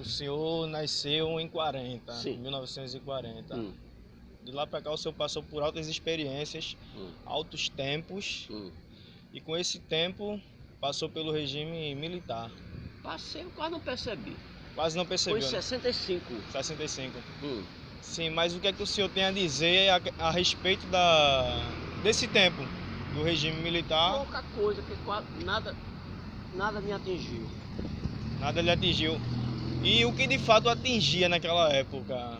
O senhor nasceu em 40, Sim. 1940. Hum. De lá para cá o senhor passou por altas experiências, Hum. altos tempos, Hum. e com esse tempo passou pelo regime militar. Passei, eu quase não percebi. Quase não Foi percebeu, em né? 65. 65. Hum. Sim, mas o que é que o senhor tem a dizer a respeito desse tempo do regime militar? Pouca coisa, porque quase nada me atingiu. Nada lhe atingiu. E o que de fato atingia naquela época?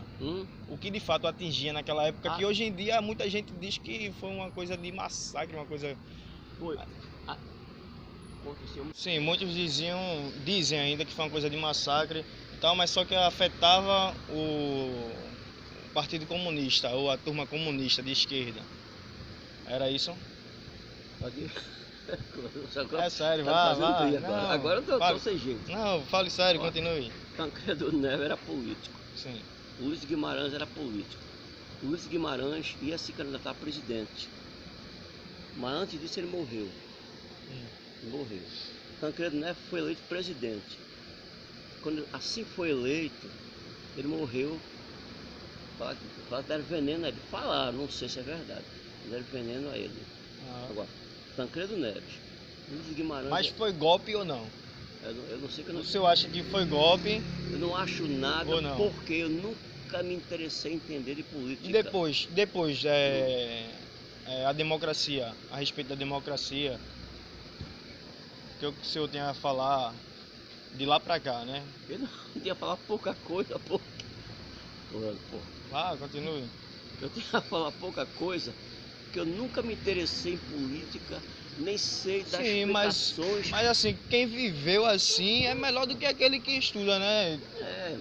O que de fato atingia naquela época, que hoje em dia muita gente diz que foi uma coisa de massacre, uma coisa... Foi. Aconteceu. Sim, muitos dizem ainda que foi uma coisa de massacre e tal, mas só que afetava o Partido Comunista, ou a turma comunista de esquerda. Era isso? É sério, vá. Agora eu tô sem jeito. Não, fale sério, continue. Tancredo Neves era político. Sim. Luiz Guimarães era político. Luiz Guimarães ia se candidatar a presidente. Mas antes disso ele morreu. Ele morreu. Tancredo Neves foi eleito presidente. Quando assim foi eleito, ele morreu. Falaram que deram veneno a ele. Falaram, não sei se é verdade. Deram veneno a ele. Agora, Tancredo Neves, Luiz Guimarães... Mas foi golpe ou não? Eu não sei que eu não... O senhor acha que foi golpe? Eu não acho nada, ou não? Porque eu nunca me interessei em entender de política. E depois a democracia, a respeito da democracia, que o senhor tem a falar de lá pra cá, né? Eu não tinha a falar pouca coisa, porra. Continue. Eu tinha a falar pouca coisa, porque eu nunca me interessei em política, nem sei das explicações. Mas assim, quem viveu assim é melhor do que aquele que estuda, né?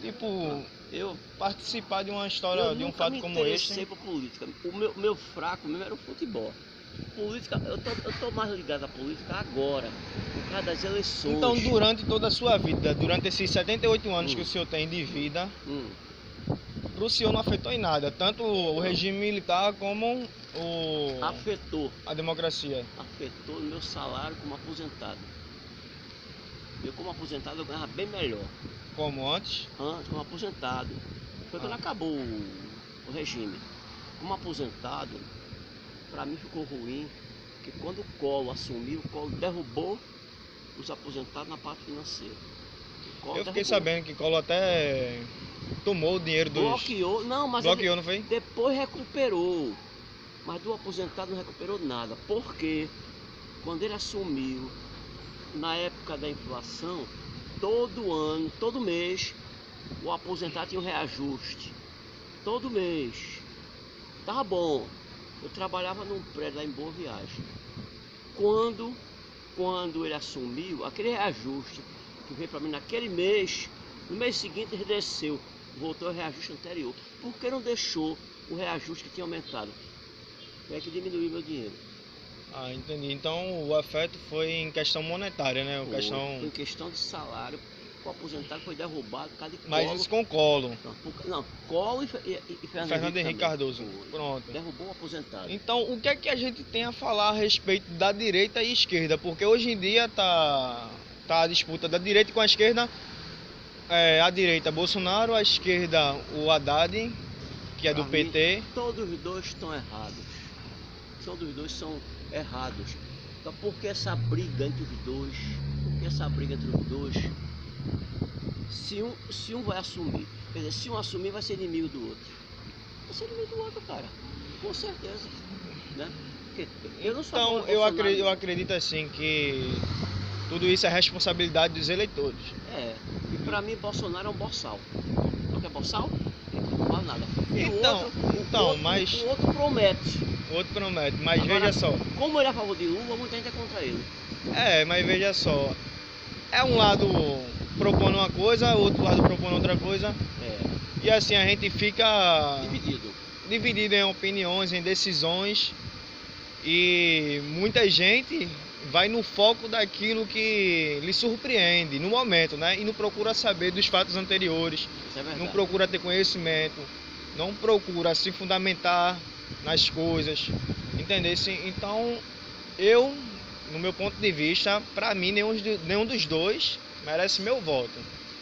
Tipo, eu participar de uma história, de um fato como esse. Eu nunca me interessei por política. O meu fraco mesmo era o futebol. Política, eu tô mais ligado à política agora, por causa das eleições. Então, durante toda a sua vida, durante esses 78 anos que o senhor tem de vida, para o senhor não afetou em nada, tanto o regime militar como afetou a democracia? Afetou o meu salário como aposentado. Eu como aposentado eu ganhava bem melhor. Como antes? Antes, como aposentado. Foi quando acabou o regime. Como aposentado, para mim ficou ruim, porque quando o Collor assumiu, o Collor derrubou os aposentados na parte financeira. Eu fiquei sabendo que Collor até tomou o dinheiro dos... Bloqueou, não, mas bloqueou, não foi? Depois recuperou, mas do aposentado não recuperou nada, porque quando ele assumiu, na época da inflação, todo ano, todo mês, o aposentado tinha um reajuste. Todo mês. Tava bom. Eu trabalhava num prédio lá em Boa Viagem. Quando ele assumiu, aquele reajuste que veio para mim naquele mês, no mês seguinte ele desceu, voltou ao reajuste anterior. Por que não deixou o reajuste que tinha aumentado? É que diminuiu meu dinheiro. Entendi. Então o afeto foi em questão monetária, né? Foi em questão de salário. O aposentado foi derrubado por causa de Collor. Mas isso com Collor. Não, Collor e Fernando Henrique Cardoso. Pronto. Derrubou o aposentado. Então, o que é que a gente tem a falar a respeito da direita e esquerda? Porque hoje em dia tá a disputa da direita com a esquerda. A direita Bolsonaro, a esquerda o Haddad, que é do PT. Todos os dois estão errados. Todos os dois são errados. Então, por que essa briga entre os dois? Por que essa briga entre os dois? Se um vai assumir, quer dizer, se um assumir, vai ser inimigo do outro. Vai ser inimigo do outro, cara. Com certeza. Né? Porque eu não sou então, eu acredito assim que tudo isso é responsabilidade dos eleitores. E pra mim Bolsonaro é um boçal. Não quer boçal? Não fala nada. Mas o outro promete. O outro promete, mas agora, veja só. Como ele é a favor de Lula, muita gente é contra ele. Mas veja só. É um lado propondo uma coisa, o outro lado propondo outra coisa. E assim a gente fica dividido em opiniões, em decisões. E muita gente vai no foco daquilo que lhe surpreende no momento, né? E não procura saber dos fatos anteriores. Não procura ter conhecimento, não procura se fundamentar nas coisas, entendeu? Então, no meu ponto de vista, para mim, nenhum dos dois merece meu voto.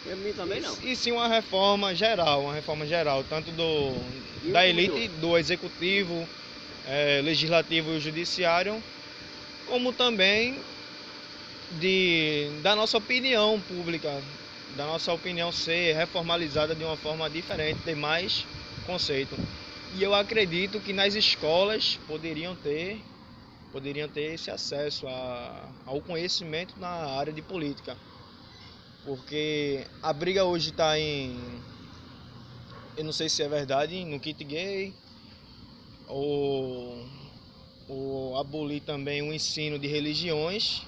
Para mim também não. E sim uma reforma geral, tanto da elite, do executivo, legislativo e o judiciário, como também da nossa opinião pública, da nossa opinião ser reformalizada de uma forma diferente, ter mais conceito. E eu acredito que nas escolas poderiam ter esse acesso ao conhecimento na área de política. Porque a briga hoje está eu não sei se é verdade, no kit gay, ou abolir também o ensino de religiões,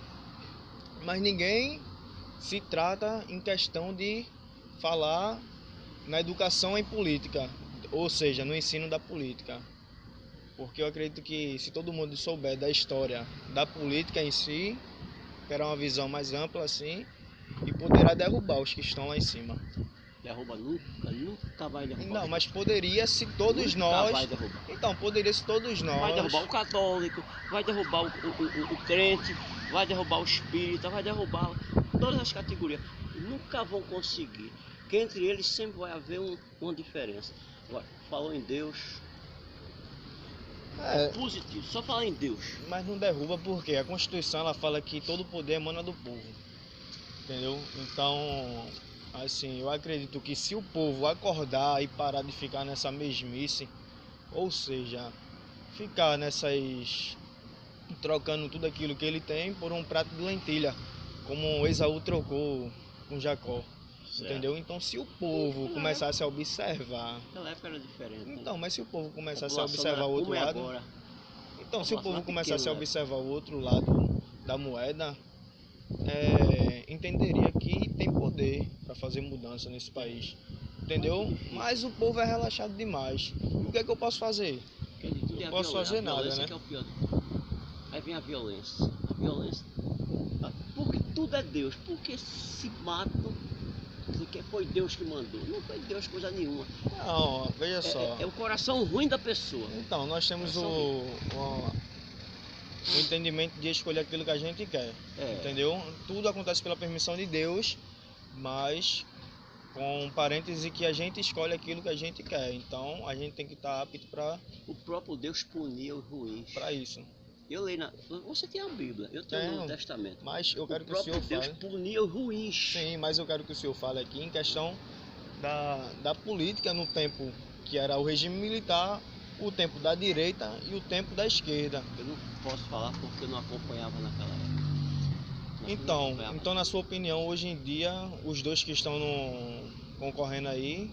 mas ninguém se trata em questão de falar na educação em política, ou seja, no ensino da política. Porque eu acredito que se todo mundo souber da história da política em si, terá uma visão mais ampla assim, e poderá derrubar os que estão lá em cima. Derruba nunca vai derrubar. Não, mas poderia se todos nós... Vai derrubar. Então, poderia se todos nós... Vai derrubar o católico, vai derrubar o crente, vai derrubar o espírita, vai derrubar todas as categorias. Nunca vão conseguir. Porque entre eles sempre vai haver uma diferença. Agora, falou em Deus... É positivo, só falar em Deus. Mas não derruba porque a Constituição ela fala que todo poder emana do povo. Entendeu? Então, assim, eu acredito que se o povo acordar e parar de ficar nessa mesmice, ou seja, ficar trocando tudo aquilo que ele tem por um prato de lentilha, como Esaú trocou com Jacó. Certo. Entendeu? Então, se o povo começasse a observar... Naquela época era diferente. Então, mas se o povo começasse a observar o outro lado... Agora. Então, se o povo começasse a observar o outro lado da moeda, entenderia que tem poder para fazer mudança nesse país. Entendeu? Mas o povo é relaxado demais. E o que é que eu posso fazer? Não posso fazer nada, né? Que é o pior. Aí vem a violência. Porque tudo é Deus. Porque se matam... que foi Deus que mandou. Não foi Deus coisa nenhuma. Não, veja só. É o coração ruim da pessoa. Então, nós temos o entendimento de escolher aquilo que a gente quer. Entendeu? Tudo acontece pela permissão de Deus, mas com parênteses que a gente escolhe aquilo que a gente quer. Então, a gente tem que estar apto para... O próprio Deus punia os ruins. Para isso. Eu leio Você tem a Bíblia, eu tenho o Novo Testamento. Mas eu quero que o senhor Deus fale. punia os ruins. Sim, mas eu quero que o senhor fale aqui em questão da política no tempo que era o regime militar, o tempo da direita e o tempo da esquerda. Eu não posso falar porque eu não acompanhava naquela época. Então na sua opinião, hoje em dia, os dois que estão concorrendo aí,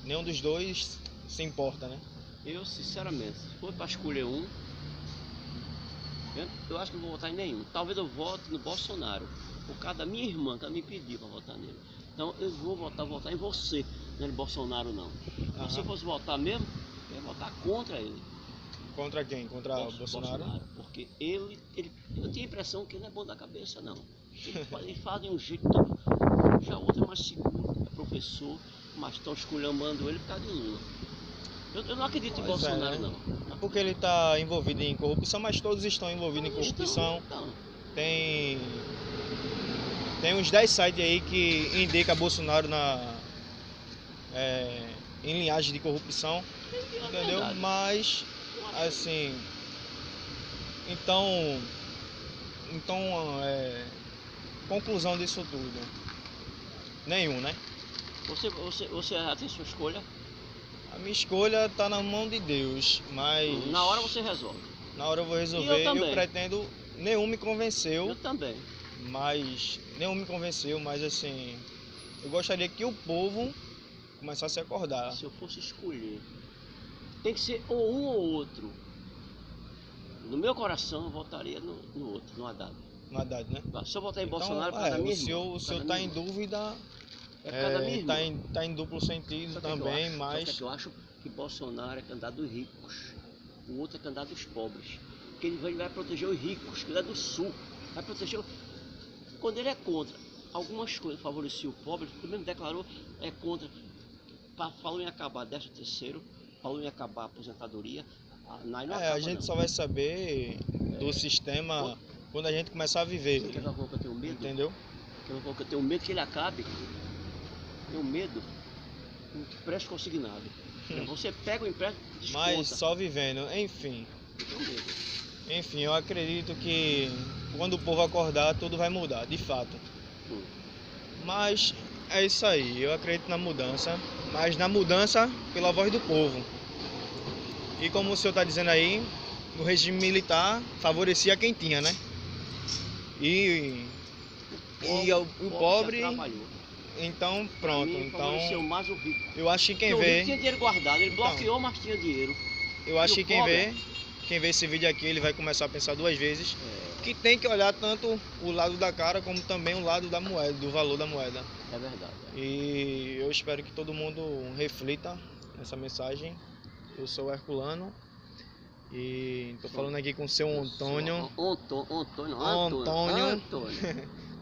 nenhum dos dois se importa, né? Eu, sinceramente, se for para escolher um, eu acho que não vou votar em nenhum. Talvez eu vote no Bolsonaro, por causa da minha irmã, que ela me pediu para votar nele. Então eu vou votar em você, não é no Bolsonaro não. Mas se eu fosse votar mesmo, eu ia votar contra ele. Contra quem? Contra o Bolsonaro? Porque eu tenho a impressão que ele não é bom da cabeça não. Ele faz de um jeito tão... Já o outro é mais seguro, é professor, mas estão esculhambando ele por causa de Lula. Eu não acredito em Bolsonaro, não. Porque ele está envolvido em corrupção, mas todos estão envolvidos em corrupção. Tem uns 10 sites aí que indicam Bolsonaro em linhagem de corrupção, entendeu? Mas, assim, então, conclusão disso tudo, nenhum, né? Você já tem sua escolha? A minha escolha está na mão de Deus, mas... Na hora você resolve. Na hora eu vou resolver. Eu pretendo... Nenhum me convenceu. Eu também. Nenhum me convenceu, mas assim... Eu gostaria que o povo começasse a acordar. Se eu fosse escolher, tem que ser ou um ou outro. No meu coração eu votaria no outro, no Haddad. No Haddad, né? Se eu votar em Bolsonaro, por causa da minha irmã. O senhor está em dúvida... Está em duplo sentido também, mas... Só que eu acho que Bolsonaro é candidato dos ricos, o outro é candidato dos pobres. Porque ele vai proteger os ricos, ele é do sul, vai proteger... Quando ele é contra algumas coisas, favorecer o pobre, ele mesmo declarou, é contra, falou em acabar 13º, falou em acabar a aposentadoria, a gente só vai saber do sistema quando a gente começar a viver. Você quer ver que eu tenho medo? Entendeu? Quer ver que eu tenho medo que ele acabe? Tenho medo do empréstimo consignado. Você pega o empréstimo e desconta. Mas só vivendo, enfim. Eu tenho medo. Enfim, eu acredito que quando o povo acordar, tudo vai mudar, de fato. Mas é isso aí, eu acredito na mudança, mas na mudança pela voz do povo. E como o senhor está dizendo aí, o regime militar favorecia quem tinha, né? E o pobre, então pronto. Então mais o rico. eu acho que quem Porque o vê, rico tinha dinheiro guardado, ele bloqueou, mas tinha dinheiro. eu acho que quem vê esse vídeo aqui, ele vai começar a pensar duas vezes que tem que olhar tanto o lado da cara como também o lado da moeda, do valor da moeda. É verdade. E eu espero que todo mundo reflita nessa mensagem. Eu sou o Herculano e estou falando aqui com o seu Antônio. Antônio.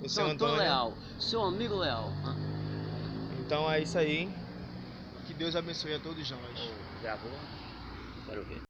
O seu Antônio Leal, seu amigo Leal. Então é isso aí. Que Deus abençoe a todos nós. Gravou? Quero ver.